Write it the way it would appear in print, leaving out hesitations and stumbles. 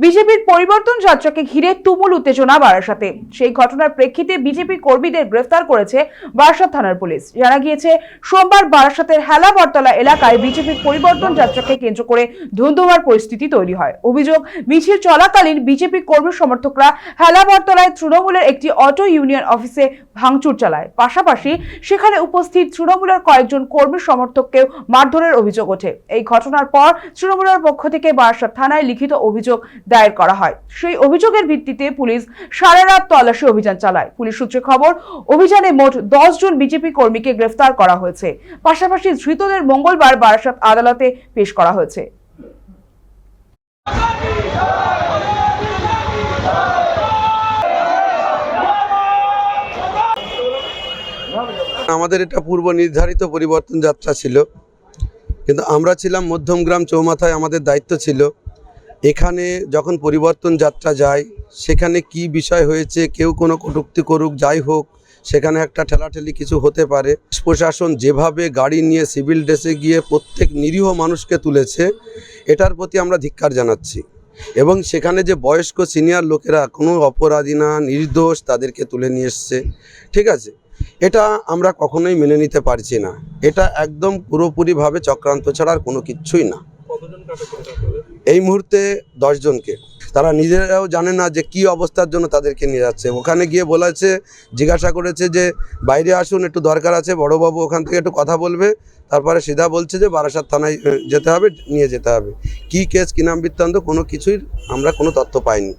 বিজেপির পরিবর্তন যাত্রাকে ঘিরে তুমুল উত্তেজনা বারাসাতে। সেই ঘটনার প্রেক্ষিতে বিজেপি কর্মীদের গ্রেফতার করেছে বারাসাত থানার পুলিশ। জানা গিয়েছে, সোমবার বারাসাতের হেলা বটতলা এলাকায় বিজেপির পরিবর্তন যাত্রাকে কেন্দ্র করে ধুন্ধুমার পরিস্থিতি তৈরি হয়। অভিযোগ, মিছিল চলাকালীন বিজেপি কর্মী সমর্থকরা হেলা বটতলায় তৃণমূলের একটি অটো ইউনিয়ন অফিসে ভাঙচুর চালায়। পাশাপাশি সেখানে উপস্থিত তৃণমূলের কয়েকজন কর্মী সমর্থককেও মারধরের অভিযোগ ওঠে। এই ঘটনার পর তৃণমূলের পক্ষ থেকে বারাসাত থানায় লিখিত অভিযোগ দায়ের করা হয়। সেই অভিযোগের ভিত্তিতে পুলিশ সারা রাত তল্লাশি অভিযান চালায়। পুলিশ সূত্রে খবর, অভিযানে মোট 10 জন বিজেপি কর্মীকে গ্রেফতার করা হয়েছে। পাশাপাশি ধৃতদের মঙ্গলবার বারাসাত আদালতে পেশ করা হয়েছে। আমাদের এটা পূর্ব নির্ধারিত পরিবর্তন যাত্রা ছিল, কিন্তু আমরা ছিলাম মধ্যমগ্রাম চৌমাথায়। আমাদের দায়িত্ব ছিল এখানে যখন পরিবর্তন যাত্রা যায় সেখানে কি বিষয় হয়েছে, কেউ কোনো কটূক্তি করুক, যাই হোক, সেখানে একটা ঠেলাঠেলি কিছু হতে পারে। প্রশাসন যেভাবে গাড়ি নিয়ে সিভিল ড্রেসে গিয়ে প্রত্যেক নিরীহ মানুষকে তুলেছে, এটার প্রতি আমরা ধিক্কার জানাচ্ছি। এবং সেখানে যে বয়স্ক সিনিয়র লোকেরা কোনো অপরাধী না, নির্দোষ, তাদেরকে তুলে নিয়ে এসছে, ঠিক আছে, এটা আমরা কখনোই মেনে নিতে পারছি না। এটা একদম পুরোপুরিভাবে চক্রান্ত ছাড়া আর কোনো কিছুই না। এই মুহূর্তে 10 জনকে, তারা নিজেরাও জানে না যে কি অবস্থার জন্য তাদেরকে নিয়ে যাচ্ছে। ওখানে গিয়ে বলেছে, জিজ্ঞাসা করেছে যে বাইরে আসুন, একটু দরকার আছে, বড়বাবু ওখান থেকে একটু কথা বলবে। তারপরে সিধা বলছে যে বারাসাত থানায় যেতে হবে, নিয়ে যেতে হবে। কি কেস, কি নাম বৃত্তান্ত, কোনো কিছুই আমরা কোনো তথ্য পাইনি।